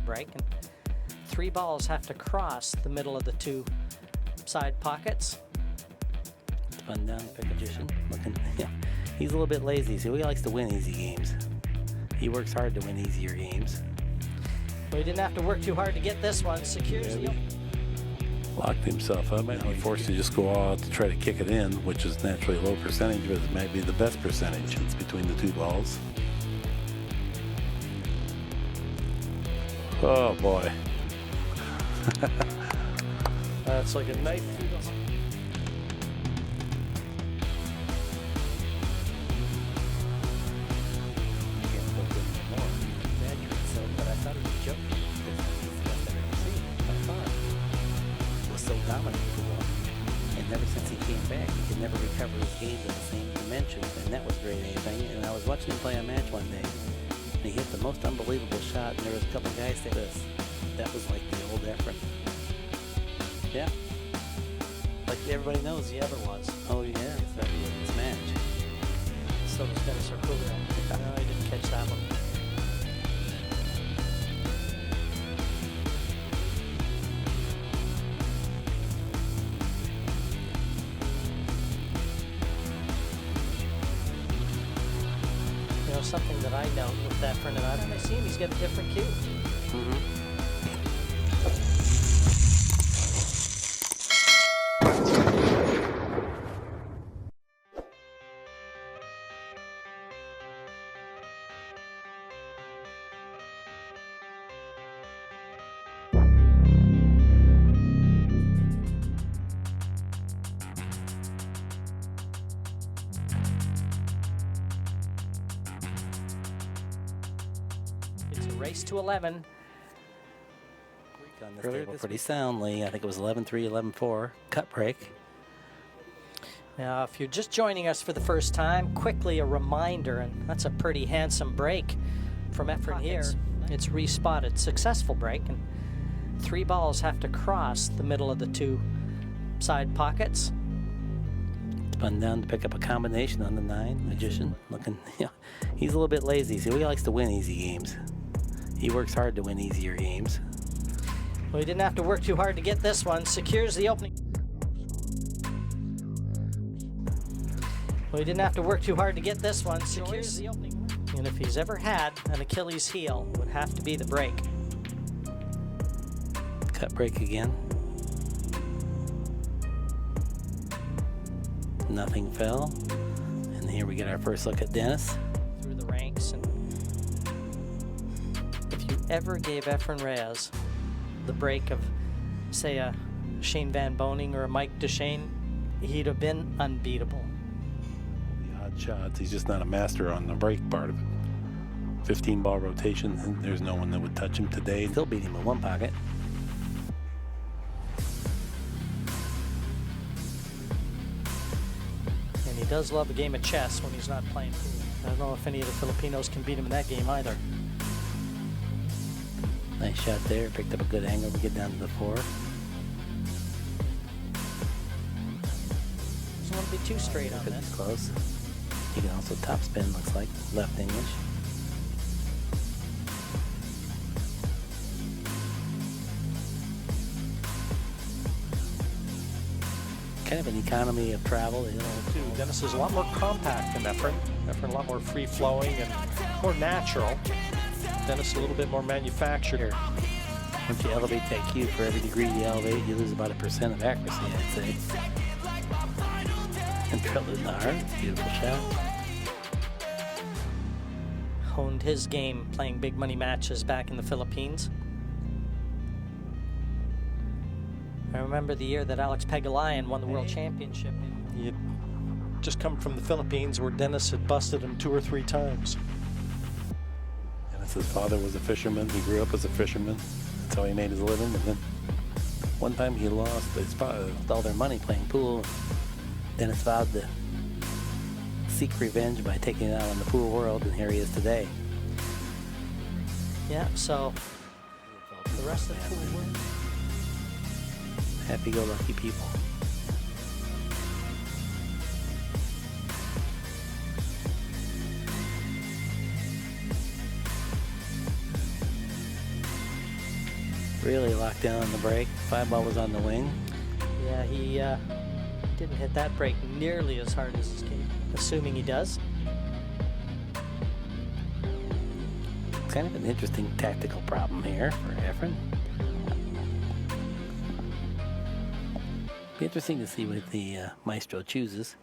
break, and 3 balls have to cross the middle of the 2 side pockets. Spun down the Magicician. Looking, yeah, he's a little bit lazy, so he likes to win easy games. He works hard to win easier games. Well, he didn't have to work too hard to get this one. Secures the Locked himself up. Now he's forced to just go all out to try to kick it in, which is naturally a low percentage, but it might be the best percentage. It's between the 2 balls. Oh boy. That's like a knife through the... But I thought he was joking. He's the best I've ever seen by far. He was so dominant before. And ever since he came back, he could never recover his game to the same dimension. And that was great anything. And I was watching him play a match one day. And he hit the most unbelievable shot. And there was a couple of guys that that was like the old Efren. Yeah. like everybody knows the other was. Oh yeah, it's that this match. So does Dennis Orcollo. No, I didn't catch that one. You know, something that I note with Efren, and I've seen he's got a different cue. Race to 11. On this table pretty soundly. I think it was 11-3, 11-4. Cut break. Now, if you're just joining us for the first time, quickly a reminder, and that's a pretty handsome break from Efren here. It's respotted. Successful break, and 3 balls have to cross the middle of the 2 side pockets. Spun down to pick up a combination on the 9. Magician looking, yeah, he's a little bit lazy, so he likes to win easy games. He works hard to win easier games. Well, he didn't have to work too hard to get this one. Secures the opening. Well, he didn't have to work too hard to get this one. Secures the opening. And if he's ever had an Achilles heel, it would have to be the break. Cut break again. Nothing fell. And here we get our first look at Dennis. Through the ranks. And if you ever gave Efren Reyes the break of, say, a Shane Van Boning or a Mike Duchesne, he'd have been unbeatable. The odd shots. He's just not a master on the break part of it. 15-ball rotation. And there's no one that would touch him today. Still beat him in one pocket. And he does love a game of chess when he's not playing pool. I don't know if any of the Filipinos can beat him in that game either. Nice shot there. Picked up a good angle to get down to the 4. Doesn't want to be too straight on this. Close. He can also top spin, looks like. Left English. Kind of an economy of travel. You know, too. Dennis is a lot more compact than Efren. Efren a lot more free-flowing and more natural. Dennis a little bit more manufactured. Once you elevate that cue, for every degree you elevate, you lose about 1% of accuracy, I'd say. And drilled it in the heart. Beautiful shot. Honed his game playing big money matches back in the Philippines. I remember the year that Alex Pagulayan won the World Championship. He had just come from the Philippines where Dennis had busted him 2 or 3 times. His father was a fisherman. He grew up as a fisherman. That's how he made his living. And then one time he lost all their money playing pool. Dennis vowed to seek revenge by taking it out on the pool world, and here he is today. Yeah, so the rest of the pool world. Happy-go-lucky people. Really locked down on the break. 5-ball was on the wing. Yeah, he didn't hit that break nearly as hard as he's capable, assuming he does. Kind of an interesting tactical problem here for Efren. Be interesting to see what the maestro chooses.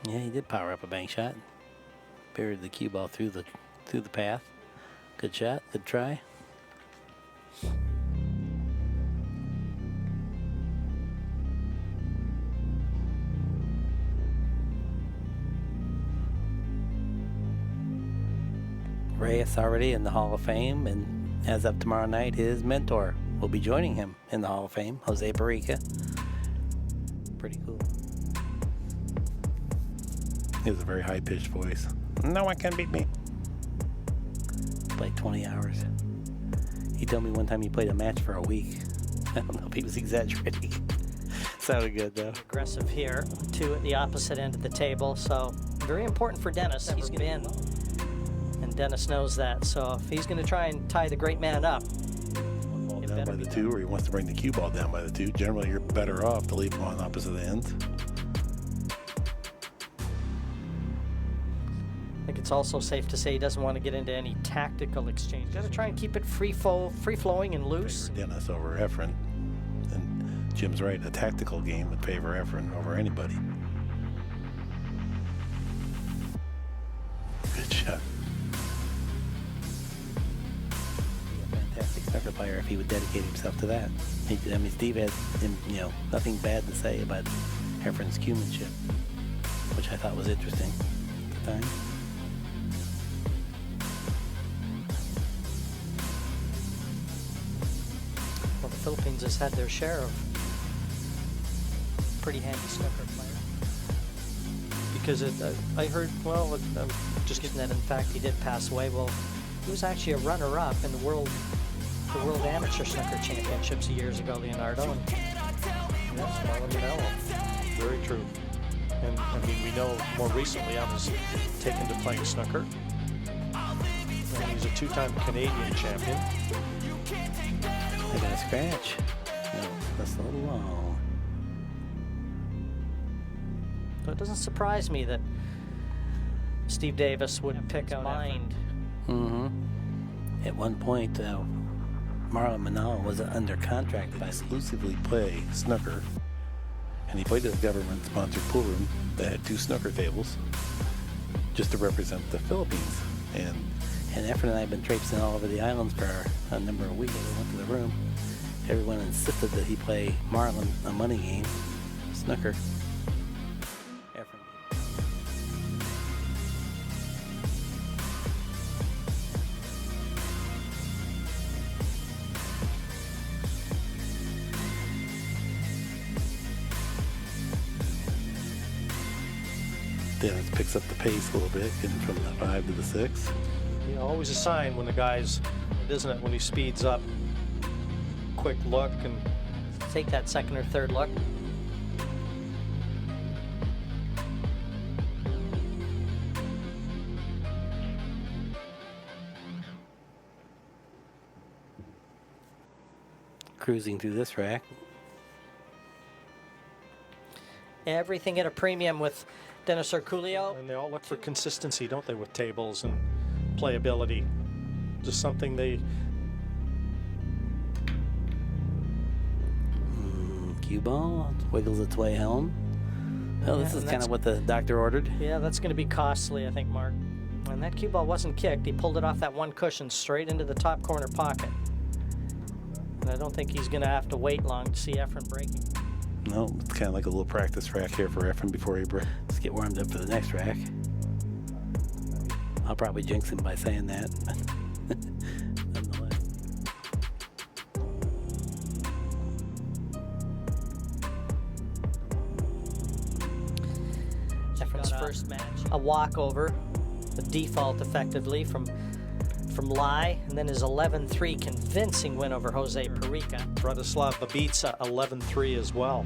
Yeah, he did power up a bank shot. Buried the cue ball through the path. Good shot, good try. Reyes already in the Hall of Fame, and as of tomorrow night, his mentor will be joining him in the Hall of Fame, Jose Perica. Pretty cool. He has a very high-pitched voice. No one can beat me. Played 20 hours. He told me one time he played a match for a week. I don't know if he was exaggerating. Sounded good though. Aggressive here, 2 at the opposite end of the table, so very important for Dennis. He's going to win, and Dennis knows that. So if he's going to try and tie the great man up, Ball down by the 2, or he wants to bring the cue ball down by the 2. Generally, you're better off to leave them on opposite ends. I think it's also safe to say he doesn't want to get into any tactical exchange. Got to try and keep it free-flowing and loose. Favor Dennis over Efren. And Jim's right, a tactical game would favor Efren over anybody. Good shot. Be a fantastic snooker player if he would dedicate himself to that. I mean, Steve had, nothing bad to say about Efren's cuemanship, which I thought was interesting at the time. Well, the Philippines has had their share of pretty handy snooker players. Because I heard, well, I'm just getting that, in fact, he did pass away. Well, he was actually a runner-up in the World Amateur Snooker Championships years ago, Leonardo. And Yes, Marlon Manello. Very true. And I mean, we know more recently I was taken to playing snooker. And he's a 2-time Canadian champion. I got a scratch. No, that's a little long. So it doesn't surprise me that Steve Davis would pick out mind. At one point, Marlon Manal was under contract by Exclusively play snooker. And he played at a government-sponsored pool room that had 2 snooker tables just to represent the Philippines. And Efren and I have been traipsing all over the islands for a number of weeks. We went to the room. Everyone insisted that he play Marlon a money game, snooker. Efren. Dennis picks up the pace a little bit, getting from the 5 to the 6. You know, always a sign when the guy's, isn't it, when he speeds up. Quick look and Take that second or third look. Cruising through this rack. Everything at a premium with Dennis Orcollo. and they all look for consistency, don't they, with tables and playability. Just something they Cue ball wiggles its way home. Well, Yeah, this is and kind that's- of what the doctor ordered. Yeah, that's going to be costly, I think, Mark. And that cue ball wasn't kicked. He pulled it off that one cushion straight into the top corner pocket. And I don't think he's going to have to wait long to see Efren breaking. No, it's kind of like a little practice rack here for Efren before he breaks. Let's get warmed up for the next rack. I'll probably jinx him by saying that. Nonetheless. Efren's first match, a walkover, the default effectively from Lai, and then his 11-3 convincing win over Jose Perica. Bratislav Babica 11-3 as well.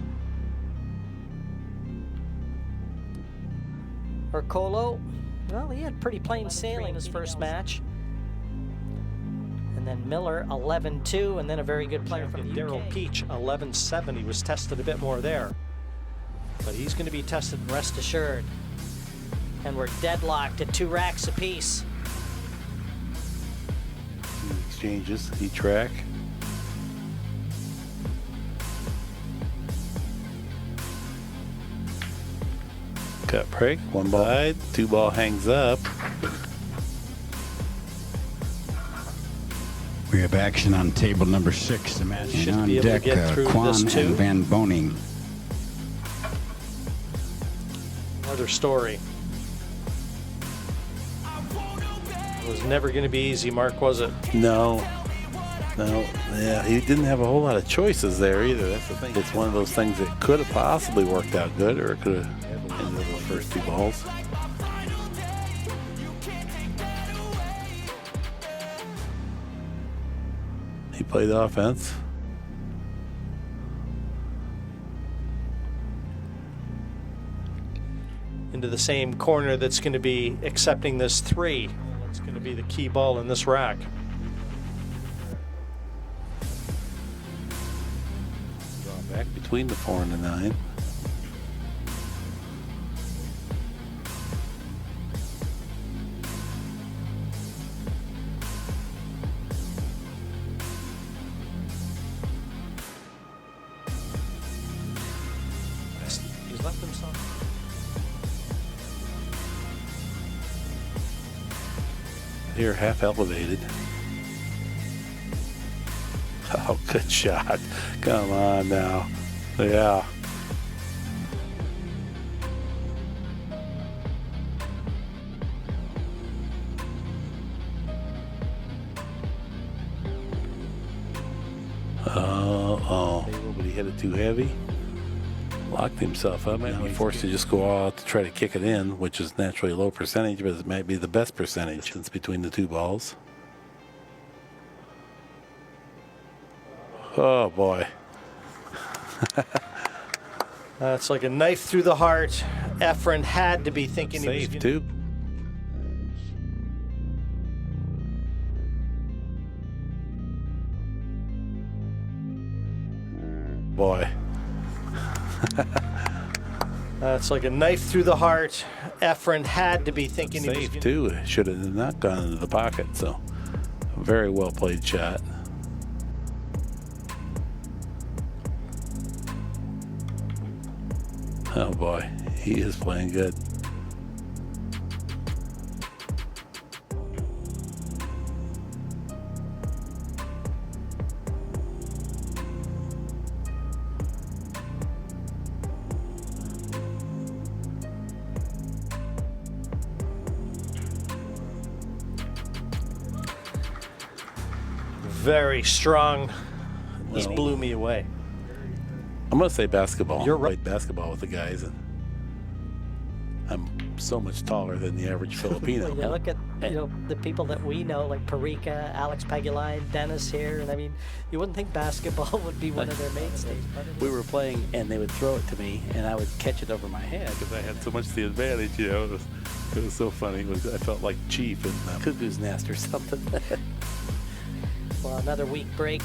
Orcollo, well, he had pretty plain sailing his first match. And then Miller, 11-2, and then a very good player from the Daryl UK. Peach, 11-7. He was tested a bit more there. But he's going to be tested. Rest assured. And we're deadlocked at 2 racks apiece. Exchanges, each rack. Cut break, 1 ball side, 2 ball hangs up. We have action on table number 6. The match Should on be able to deck, get through Kwan this too. and Van Boning. Another story. It was never going to be easy, Mark, was it? No, yeah, he didn't have a whole lot of choices there either. That's the thing. It's one of those things that could have possibly worked out good, or it could have ended up the first 2 balls. He played offense. Into the same corner that's going to be accepting this 3. That's going to be the key ball in this rack. Draw back between the 4 and the 9. He's left himself. Here, half elevated. Oh, good shot. Come on now. Yeah. Oh. But he hit it too heavy. Locked himself up. Might be forced to just go all out to try to kick it in, which is naturally a low percentage, but it might be the best percentage since between the 2 balls. Oh boy. It's like a knife through the heart. Efren had to be thinking he was Safe gonna- too. Boy. It's like a knife through the heart. Efren had to be thinking he was Safe gonna- too. Should have not gone into the pocket. So, a very well played shot. Oh boy, he is playing good. Very strong. Just Well, blew me away. I'm gonna say basketball. You're I right. played basketball with the guys, and I'm so much taller than the average Filipino. Well, you look at the people that we know, like Parika, Alex Paguline, Dennis here, and I mean, you wouldn't think basketball would be one of their mainstays. But it We is. were playing, and they would throw it to me, and I would catch it over my head. Because I had so much the advantage, you know. It was so funny. I felt like chief in Cuckoo's nest or something. Well, another week break.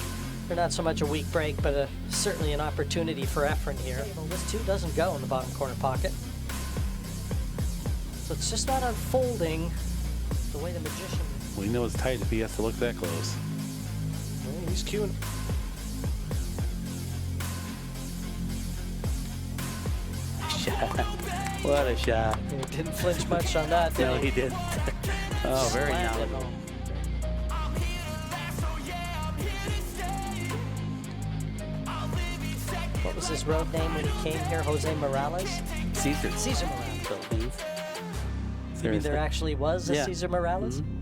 Or not so much a week break, but certainly an opportunity for Efren here. Well, this 2 doesn't go in the bottom corner pocket. So it's just not unfolding the way the Magician. We know it's tight if he has to look that close. Well, he's queuing. Shot. What a shot. He didn't flinch much on that, did No, he didn't. Oh, very Slammed it knowledgeable. home. What was his road name when he came here? Jose Morales? Caesar. Cesar Morales. Philippines. You mean there actually was a Yeah. Cesar Morales? Mhm.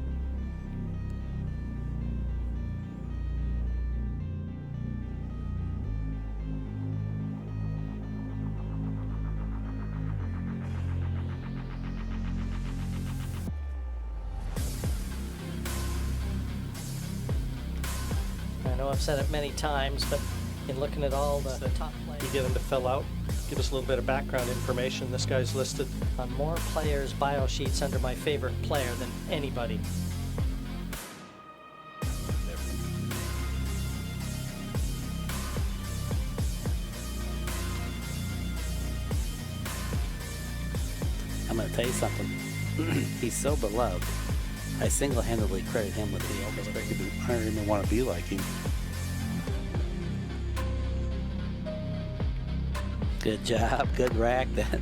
I know I've said it many times, but in looking at all the top players, You get him to fill out. Give us a little bit of background information. This guy's listed. on more players' bio sheets under my favorite player than anybody. tell you something. He's so beloved. I single-handedly credit him with the oldest break. I don't even want to be like him. Good job, good rack. That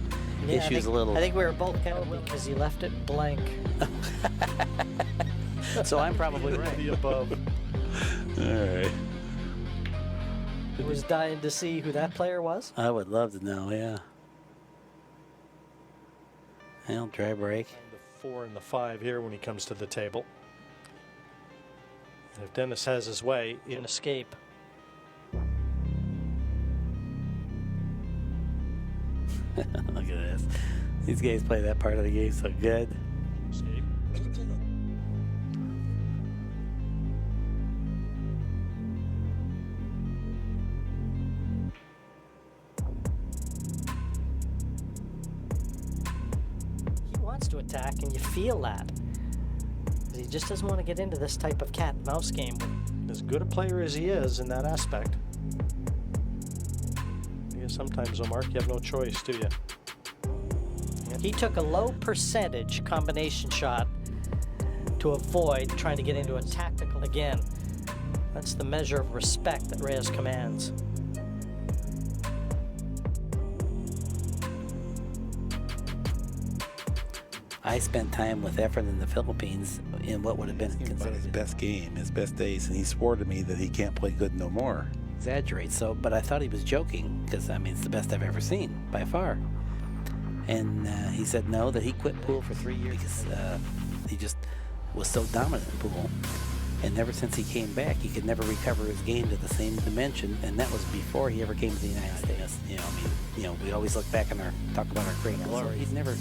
issue's a little. I think we were both kind of because he left it blank. So I'm probably right. The above. All right. I was dying to see who that player was. I would love to know, yeah. Well, dry break. The 4 and the 5 here when he comes to the table. And if Dennis has his way, An escape. Look at this. These guys play that part of the game so good. escape. He wants to attack, and you feel that. He just doesn't want to get into this type of cat and mouse game. As good a player as he is in that aspect, yeah, sometimes, Mark, you have no choice, do you? He took a low percentage combination shot to avoid trying to get into a tactical again. That's the measure of respect that Reyes commands. I spent time with Efren in the Philippines in what would have been About considered his best game, his best days, and he swore to me that he can't play good no more. exaggerate. So, but I thought he was joking because I mean it's the best I've ever seen by far. And he said no, that he quit pool for 3 years because he just was so dominant in pool. And ever since he came back, he could never recover his game to the same dimension. And that was before he ever came to the United States. You know, I mean, you know, we always look back and talk about our great glory. He'd never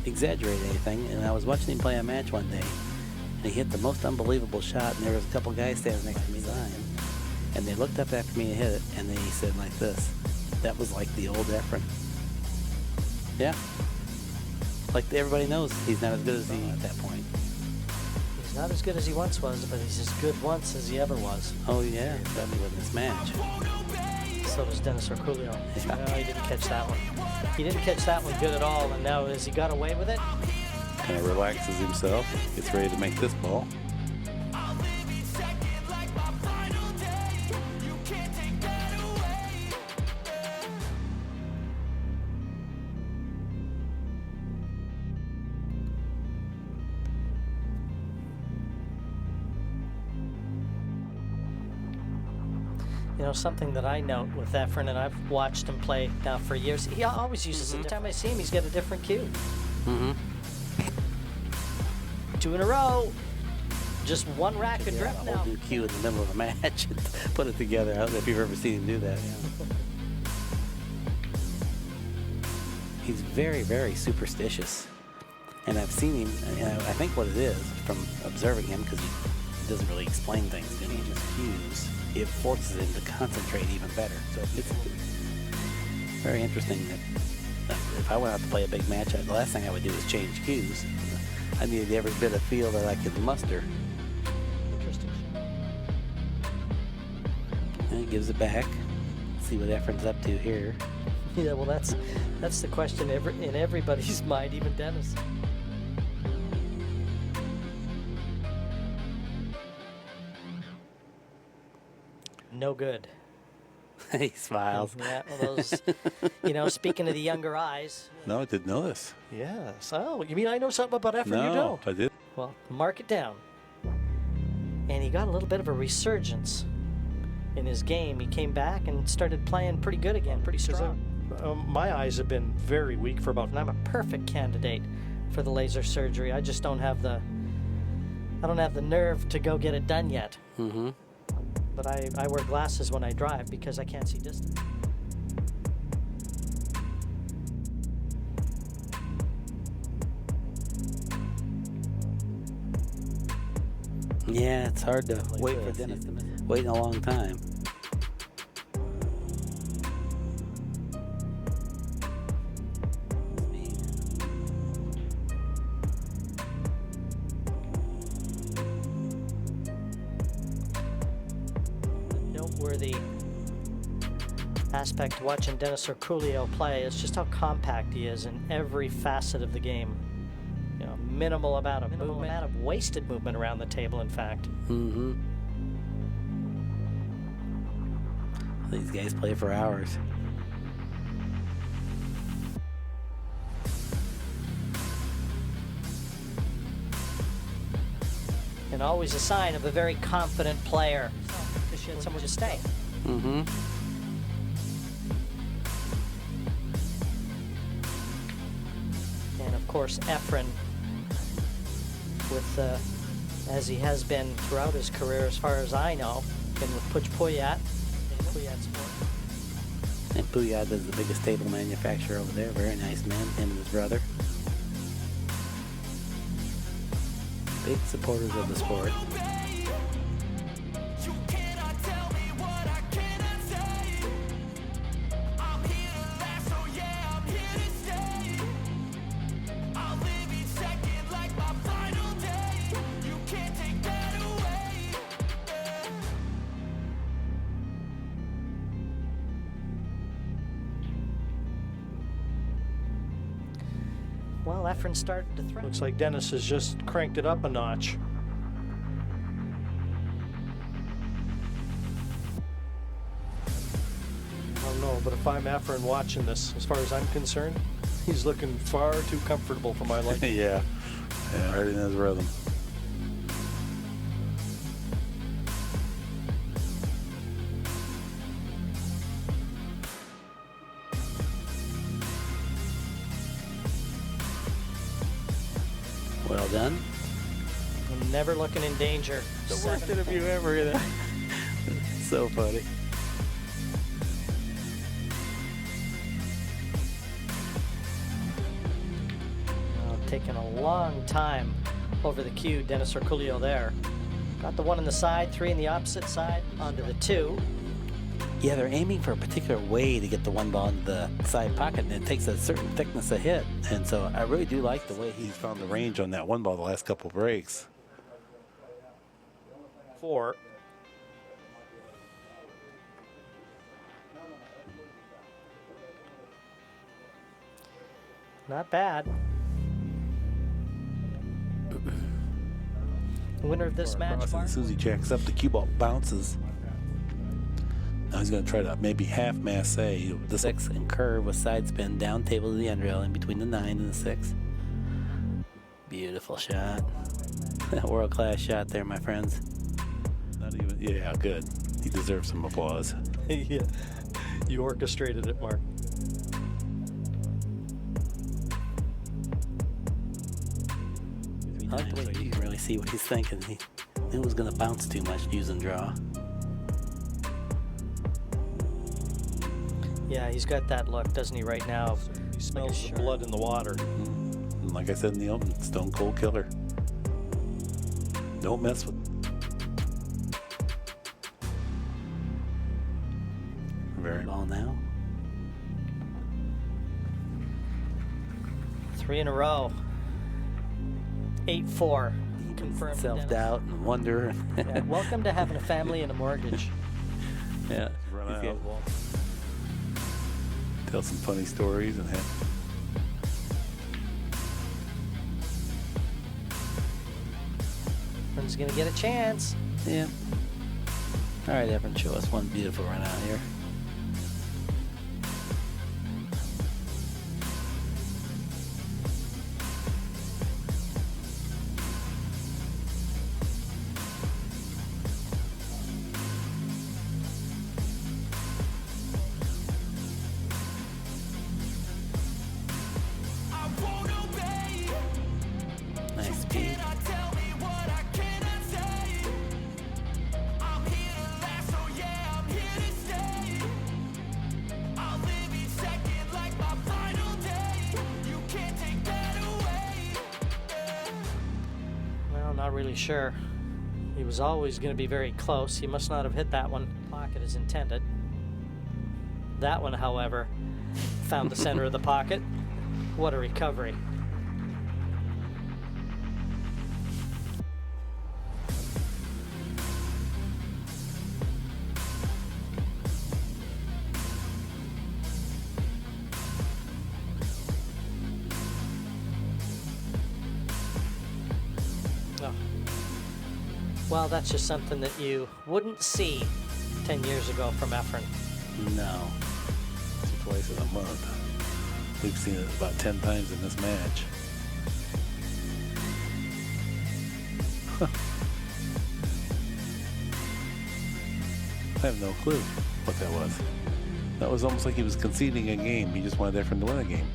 exaggerated anything. And I was watching him play a match one day, and he hit the most unbelievable shot. And there was a couple guys standing next to me lying, and they looked up after me and hit it, and they said like this: "That was like the old Efren." Yeah, like everybody knows he's not as good as he at that point. He's not as good as he once was, but he's as good once as he ever was. Oh yeah, definitely with this match. So does Dennis Orcollo. Yeah. No, he didn't catch that one. He didn't catch that one good at all, and now has he got away with it? Kind of relaxes himself, gets ready to make this ball. You know, something that I note with Efren, and I've watched him play now for years, he always uses it. Every time I see him, he's got a different cue. Mm-hmm. 2 in a row. Just one rack Yeah, adrift a now. whole new cue in the middle of a match and put it together. I don't know if you've ever seen him do that. Yeah. He's very, very superstitious, and I've seen him. And I think what it is from observing him, because he doesn't really explain things to me, just cues. It forces him to concentrate even better. So it's very interesting that if I went out to play a big match, the last thing I would do is change cues. I needed every bit of feel that I could muster. Interesting. And he gives it back. See what Efren's up to here. Yeah, well, that's the question in everybody's mind, even Dennis. No good. He smiles. Yeah, well, those, you know, speaking of the younger eyes. No, I didn't know this. Yes. Oh, you mean I know something about Efren? No, You don't. I did. Well, mark it down. And he got a little bit of a resurgence in his game. He came back and started playing pretty good again, pretty 'Cause strong. my eyes have been very weak for about And I'm a perfect candidate for the laser surgery. I just don't have the nerve to go get it done yet. Mm-hmm. But I wear glasses when I drive because I can't see distance. Yeah, it's hard to wait for this. Dennis to miss. Waiting a long time. Noteworthy aspect watching Dennis Orcollo play is just how compact he is in every facet of the game. minimal amount of wasted movement around the table, in fact. Mm-hmm. These guys play for hours. And always a sign of a very confident player. Because she had somewhere to stay. Mm-hmm. And of course, Efren, with as he has been throughout his career, as far as I know, been with Puyat. And Billiard is the biggest table manufacturer over there. Very nice man, him and his brother. Big supporters of the sport. Well, Efren started to threaten. Looks like Dennis has just cranked it up a notch. I don't know, but if I'm Efren watching this, as far as I'm concerned, he's looking far too comfortable for my liking. Yeah, right in his rhythm. Well done. I'm never looking in danger. The worst interview ever. You know? So funny. Taking a long time over the cue. Dennis Orcollo there. Got the one on the side, 3 on the opposite side, onto the 2. Yeah, they're aiming for a particular way to get the one ball into the side pocket, and it takes a certain thickness of hit. And so I really do like the way He's found the range on that one ball the last couple breaks. 4. Not bad. Winner of this match, Across, Mark. and Susie jacks up, the cue ball bounces. Now he's going to try to maybe half masse. the 6 and curve with side spin down table to the end rail in between the 9 and the 6. Beautiful shot. World-class shot there, my friends. Not even, yeah, good. He deserves some applause. Yeah, you orchestrated it, Mark. I like the way you can really see what he's thinking. He knew it was going to bounce too much use and draw. Yeah, he's got that look, doesn't he, right now? He smells the blood in the water. And like I said in the open, stone cold killer. Don't mess with. Very Ball now. 3 in a row. 8-4. Confirmed. Self-doubt and wonder. Yeah, welcome to having a family and a mortgage. Yeah. run If you- out. Tell some funny stories and have. Efren's gonna get a chance. Yeah. All right, Efren, show us one beautiful run out here. Nice speed. Well, not really sure. He was always going to be very close. He must not have hit that one pocket as intended. That one, however, found the center of the pocket. What a recovery. Well, that's just something that you wouldn't see 10 years ago from Efren. No. It's twice in a month. We've seen it about 10 times in this match. I have no clue what that was. That was almost like he was conceding a game. He just wanted Efren to win a game.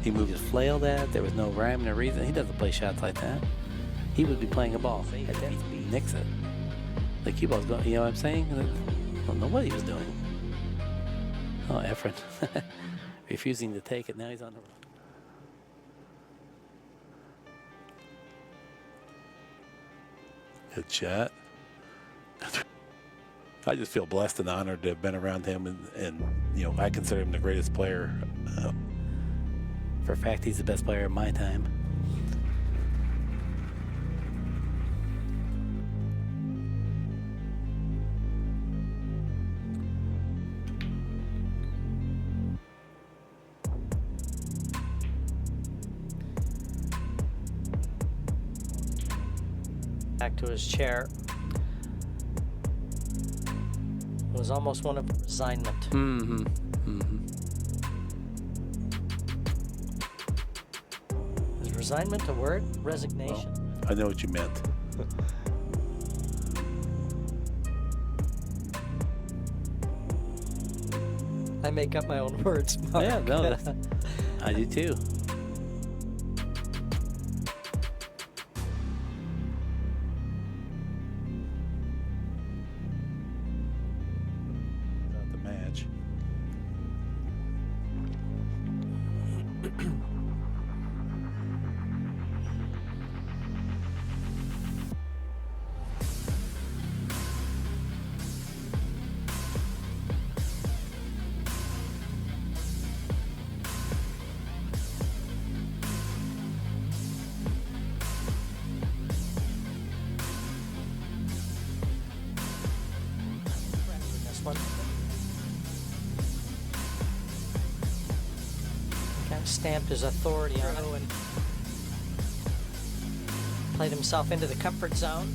He moved his flail that. There was no rhyme or reason. He doesn't play shots like that. He would be playing a ball. Had that be nix it. The cue ball's going, you know what I'm saying? I don't know what he was doing. Oh, Efren. Refusing to take it. Now he's on the... Good shot. I just feel blessed and honored to have been around him, and you know, I consider him the greatest player. For a fact, he's the best player of my time. Back to his chair. It was almost one of resignment. Mm-hmm. Mm-hmm. Is resignment a word? Resignation. Well, I know what you meant. I make up my own words, Mark. Yeah, no, I do too. The match. This one. Kind of stamped his authority on it and played himself into the comfort zone.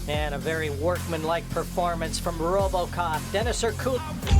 And a very workmanlike performance from Robocop. Dennis Orcollo.